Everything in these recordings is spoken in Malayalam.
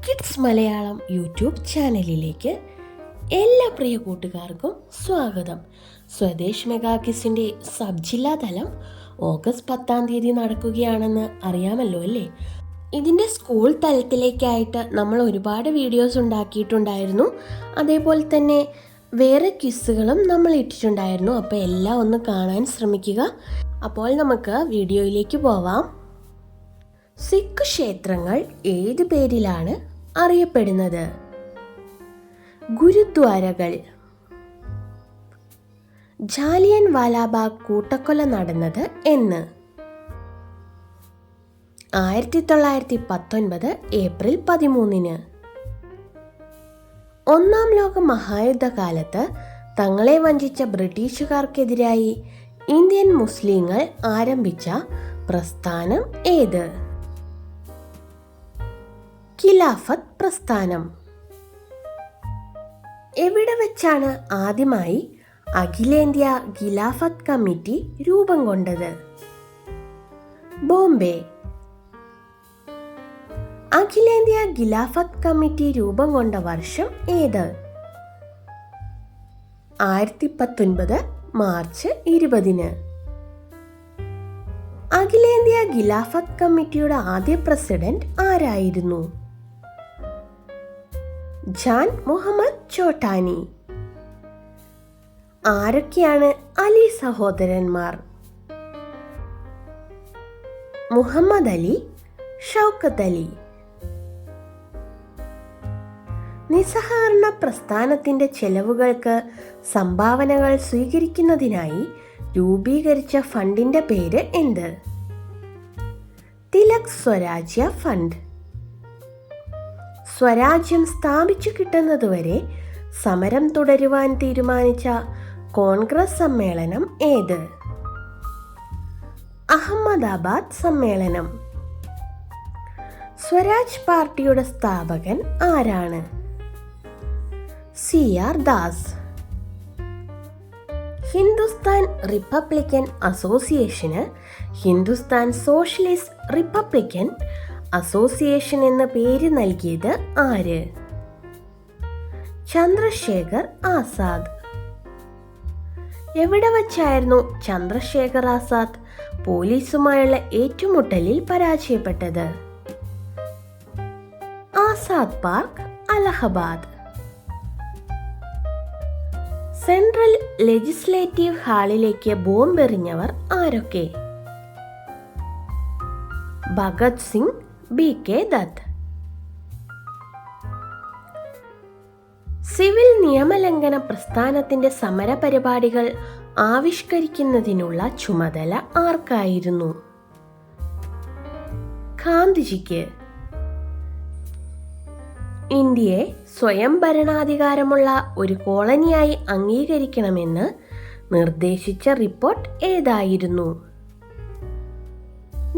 കിഡ്സ് മലയാളം യൂട്യൂബ് ചാനലിലേക്ക് എല്ലാ പ്രിയ കൂട്ടുകാർക്കും സ്വാഗതം. സ്വദേശ് മെഗാ ക്വിസിൻ്റെ സബ് ജില്ലാ തലം ഓഗസ്റ്റ് 10 നടക്കുകയാണെന്ന് അറിയാമല്ലോ അല്ലേ? ഇതിൻ്റെ സ്കൂൾ തലത്തിലേക്കായിട്ട് നമ്മൾ ഒരുപാട് വീഡിയോസ് ഉണ്ടാക്കിയിട്ടുണ്ടായിരുന്നു. അതേപോലെ തന്നെ വേറെ ക്വിസുകളും നമ്മൾ ഇട്ടിട്ടുണ്ടായിരുന്നു. അപ്പോൾ എല്ലാം ഒന്ന് കാണാൻ ശ്രമിക്കുക. അപ്പോൾ നമുക്ക് വീഡിയോയിലേക്ക് പോവാം. സിഖ് ക്ഷേത്രങ്ങൾ ഏത് പേരിലാണ് അറിയപ്പെടുന്നത്? ഗുരുദ്വാരകൾ. ജാലിയൻ വാലാബാഗ് കൂട്ടക്കൊല നടന്നത് എന്ന്? 1919 ഏപ്രിൽ 13. ഒന്നാം ലോക മഹായുദ്ധകാലത്ത് തങ്ങളെ വഞ്ചിച്ച ബ്രിട്ടീഷുകാർക്കെതിരായി ഇന്ത്യൻ മുസ്ലിങ്ങൾ ആരംഭിച്ച പ്രസ്ഥാനം ഏത്? ഖിലാഫത്ത് പ്രസ്ഥാനം. എവിടെ വെച്ചാണ് ആദ്യമായി അഖിലേന്ത്യാ ഖിലാഫത്ത് കമ്മിറ്റി രൂപം കൊണ്ടത്? ബോംബെ. അഖിലേന്ത്യാ ഖിലാഫത്ത് കമ്മിറ്റി രൂപം കൊണ്ട വർഷം ഏത്? 1919 മാർച്ച് 20. അഖിലേന്ത്യാ ഖിലാഫത്ത് കമ്മിറ്റിയുടെ ആദ്യ പ്രസിഡന്റ് ആരായിരുന്നു? ജാൻ മുഹമ്മദ് ചോട്ടാനി. ആരൊക്കെയാണ് അലി സഹോദരന്മാർ? മുഹമ്മദ് അലി, ഷൗക്കത്ത് അലി. നിസ്സഹകരണ പ്രസ്ഥാനത്തിന്റെ ചെലവുകൾക്ക് സംഭാവനകൾ സ്വീകരിക്കുന്നതിനായി രൂപീകരിച്ച ഫണ്ടിന്റെ പേര് എന്ത്? തിലക് സ്വരാജ്യ ഫണ്ട്. സ്വരാജ്യം സ്ഥാപിച്ചു കിട്ടുന്നതുവരെ സമരം തുടരുവാൻ തീരുമാനിച്ച കോൺഗ്രസ് സമ്മേളനം ഏത്? അഹമ്മദാബാദ് സമ്മേളനം. സ്വരാജ് പാർട്ടിയുടെ സ്ഥാപകൻ ആരാണ്? CR ദാസ്. ഹിന്ദുസ്ഥാൻ റിപ്പബ്ലിക്കൻ അസോസിയേഷന് ഹിന്ദുസ്ഥാൻ സോഷ്യലിസ്റ്റ് റിപ്പബ്ലിക്കൻ അസോസിയേഷൻ എന്ന പേര് നൽകിയത് ആര്? ചന്ദ്രശേഖർ ആസാദ്. എവിടെ വച്ചായിരുന്നു ചന്ദ്രശേഖർ ആസാദ് പോലീസുമായുള്ള ഏറ്റുമുട്ടലിൽ പരാജയപ്പെട്ടത്? Azad park, Allahabad. Central legislative ഹാളിലേക്ക് ബോംബെറിഞ്ഞവർ ആരൊക്കെ? ഭഗത് സിംഗ്, BK ദത്ത്. സിവിൽ നിയമലംഘന പ്രസ്ഥാനത്തിന്റെ സമരപരിപാടികൾ ആവിഷ്കരിക്കുന്നതിനുള്ള ചുമതല ആർക്കായിരുന്നു? ഗാന്ധിജിക്ക്. ഇന്ത്യയെ സ്വയം ഭരണാധികാരമുള്ള ഒരു കോളനിയായി അംഗീകരിക്കണമെന്ന് നിർദ്ദേശിച്ച റിപ്പോർട്ട് ഏതായിരുന്നു?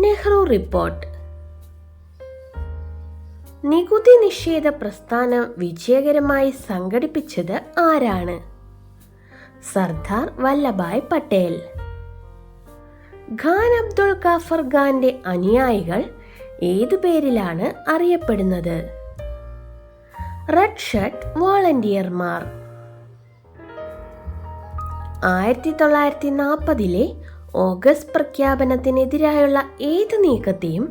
നെഹ്റു റിപ്പോർട്ട്. നികുതി നിഷേധ പ്രസ്ഥാനം വിജയകരമായി സംഘടിപ്പിച്ചത് ആരാണ്? സർദാർ വല്ലഭായ് പട്ടേൽ. ഖാൻ അബ്ദുൾ ഗാഫർ ഖാന്റെ അനുയായികൾ ഏതു പേരിലാണ് അറിയപ്പെടുന്നത്? റെഡ് ഷർട്ട് വോളണ്ടിയർമാർ. 1940 ഓഗസ്റ്റ് പ്രഖ്യാപനത്തിനെതിരായുള്ള ഏത് നീക്കത്തെയും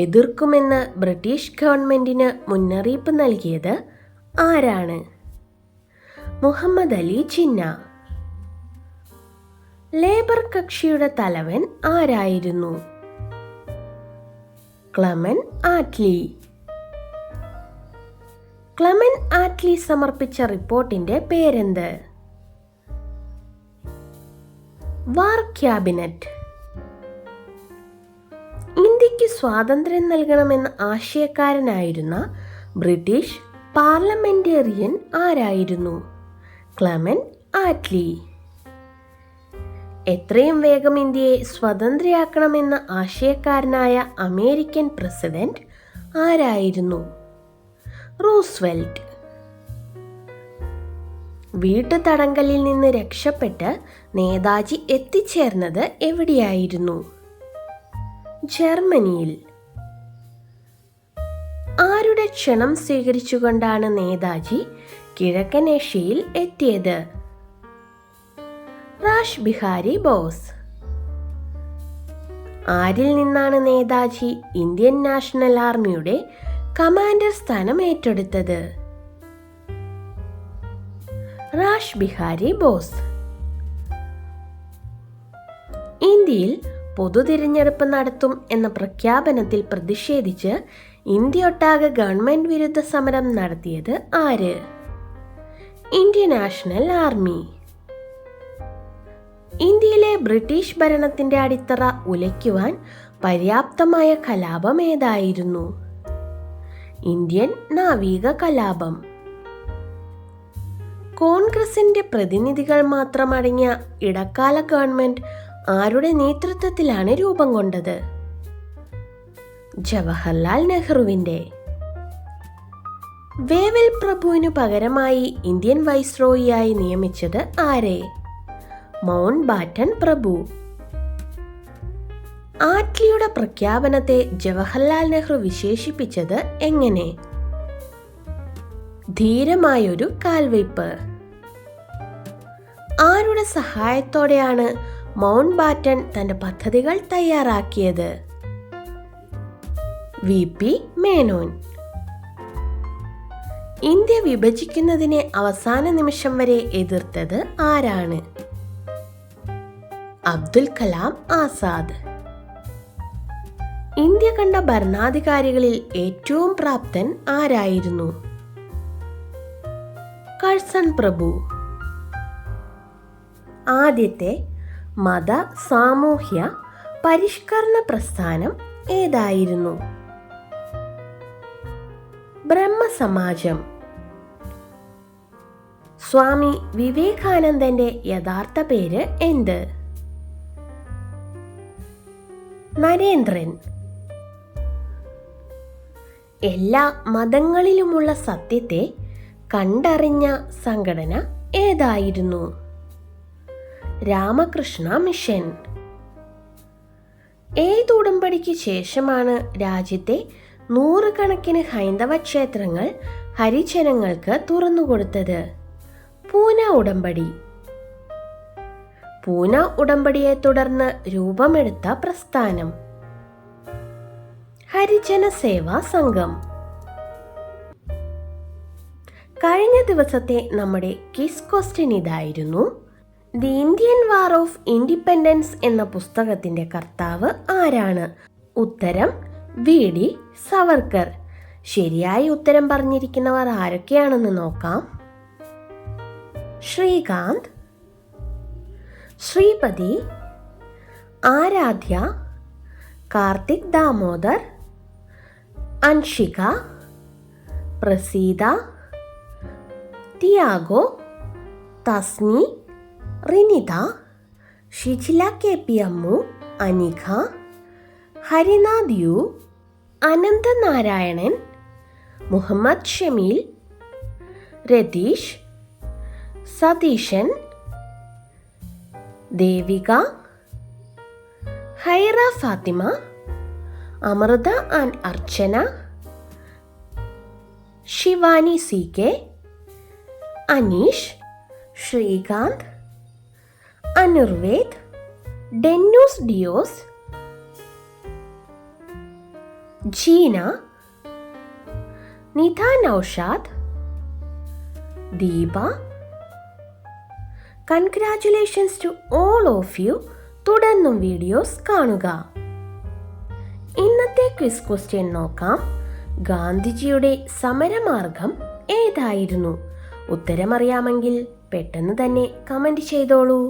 എതിർക്കുമെന്ന് ബ്രിട്ടീഷ് ഗവൺമെന്റിന് മുന്നറിയിപ്പ് നൽകിയത് ആരാണ്? മുഹമ്മദ് അലി ജിന്ന. ലേബർ കക്ഷിയുടെ തലവൻ ആരായിരുന്നു? ക്ലെമൻ ആറ്റ്ലി. ക്ലെമൻ ആറ്റ്ലി സമർപ്പിച്ച റിപ്പോർട്ടിന്റെ പേരെന്ത്? വാർ ക്യാബിനറ്റ്. ഇന്ത്യക്ക് സ്വാതന്ത്ര്യം നൽകണമെന്ന ആശയക്കാരനായിരുന്ന ബ്രിട്ടീഷ് പാർലമെന്റേറിയൻ ആരായിരുന്നു? ക്ലെമൻ ആറ്റ്ലി. എത്രയും വേഗം ഇന്ത്യയെ സ്വതന്ത്രയാക്കണമെന്ന ആശയക്കാരനായ അമേരിക്കൻ പ്രസിഡന്റ് ആരായിരുന്നു? റൂസ്വെൽറ്റ്. വീട്ടുതടങ്കലിൽ നിന്ന് രക്ഷപ്പെട്ട് നേതാജി എത്തിച്ചേർന്നത് എവിടെയായിരുന്നു? ജർമ്മനിയിൽ. ആരുടെ ക്ഷണം സ്വീകരിച്ചുകൊണ്ടാണ് നേതാജി കിഴക്കൻ ഏഷ്യയിൽ എത്തിയത്? Rash Bihari boss. ആരിൽ നിന്നാണ് നേതാജി ഇന്ത്യൻ നാഷണൽ ആർമിയുടെ കമാൻഡർ സ്ഥാനം ഏറ്റെടുത്തത്? Rash Bihari boss. ഇന്ത്യയിൽ പൊതു തിരഞ്ഞെടുപ്പ് നടത്തും എന്ന പ്രഖ്യാപനത്തിൽ പ്രതിഷേധിച്ച് ഇന്ത്യയൊട്ടാകെ ഗവൺമെന്റ് വിരുദ്ധ സമരം നടത്തിയത് ആര്? Indian national army. ഇന്ത്യയിലെ ബ്രിട്ടീഷ് ഭരണത്തിന്റെ അടിത്തറ ഉലയ്ക്കുവാൻ പര്യാപ്തമായ കലാപം ഏതായിരുന്നു? ഇന്ത്യൻ നാവിക കലാപം. കോൺഗ്രസിന്റെ പ്രതിനിധികൾ മാത്രമടങ്ങിയ ഇടക്കാല ഗവൺമെന്റ് ആരുടെ നേതൃത്വത്തിലാണ് രൂപം കൊണ്ടത്? ജവഹർലാൽ നെഹ്റുവിന്റെ. വേവൽ പ്രഭുവിനു പകരമായി ഇന്ത്യൻ വൈസ്രോയിയായി നിയമിച്ചത് ആരെ? മൗണ്ട് ബാറ്റൻ പ്രഭു. ആറ്റ്ലിയുടെ പ്രഖ്യാപനത്തെ ജവഹർലാൽ നെഹ്റു വിശേഷിപ്പിച്ചത് എങ്ങനെ? ധീരമായൊരു കാൽവയ്പ്. ആരുടെ സഹായത്തോടെയാണ് മൗണ്ട് ബാറ്റൻ തന്റെ പദ്ധതികൾ തയ്യാറാക്കിയത്? VP മേനോൻ. ഇന്ത്യ വിഭജിക്കുന്നതിനെ അവസാന നിമിഷം വരെ എതിർത്തത് ആരാണ്? അബ്ദുൽ കലാം ആസാദ്. ഇന്ത്യ കണ്ട ഭരണാധികാരികളിൽ ഏറ്റവും പ്രാപ്തൻ ആരായിരുന്നു? കഴ്സൺ പ്രഭു. ആദ്യത്തെ മത സാമൂഹ്യ പരിഷ്കരണ പ്രസ്ഥാനം ഏതായിരുന്നു? ബ്രഹ്മസമാജം. സ്വാമി വിവേകാനന്ദന്റെ യഥാർത്ഥ പേര് എന്ത്? നരേന്ദ്രൻ. എല്ലാ മതങ്ങളിലുമുള്ള സത്യത്തെ കണ്ടറിഞ്ഞ സംഘടന ഏതായിരുന്നു? രാമകൃഷ്ണ മിഷൻ. ഏത് ഉടമ്പടിക്ക് ശേഷമാണ് രാജ്യത്തെ നൂറുകണക്കിന് ഹൈന്ദവ ക്ഷേത്രങ്ങൾ ഹരിജനങ്ങൾക്ക് തുറന്നുകൊടുത്തത്? പൂന ഉടമ്പടി. പൂന ഉടമ്പടിയെ തുടർന്ന് രൂപമെടുത്ത പ്രസ്ഥാനം? ഹരിജന സേവാ സംഘം. കഴിഞ്ഞ ദിവസത്തെ നമ്മുടെ ക്വിസ് ക്വസ്റ്റ്യൻ ഇതായിരുന്നു: the Indian war of independence എന്ന പുസ്തകത്തിന്റെ കർത്താവ് ആരാണ്? ഉത്തരം VD സവർക്കർ. ശരിയായ ഉത്തരം പറഞ്ഞിരിക്കുന്നവർ ആരൊക്കെയാണെന്ന് നോക്കാം. Srikanth, Sripathi, Aaradhya, Karthik Damodar, Anshika, Praseetha, Thiago, Thasni, Rinitha, Shijila KP Ammu, Anikha, Harinath U, Ananthanarayanan, Muhammad Shameel, Ratheesh, Satheesan, Devika, Haira Fathima, Amrutha and Archana, Shivani CK, Aneesh, Srikanth, Anurved, Dennus Dios, Jeena, Nidha Naushad, Deepa. Congratulations to all of you. തുടർന്നും വീഡിയോസ് കാണുക. ഇന്നത്തെ ക്വിസ് ക്വസ്റ്റ്യൻ നോക്കാം. ഗാന്ധിജിയുടെ സമരമാർഗം ഏതായിരുന്നു? ഉത്തരമറിയാമെങ്കിൽ പെട്ടെന്ന് തന്നെ കമന്റ് ചെയ്തോളൂ.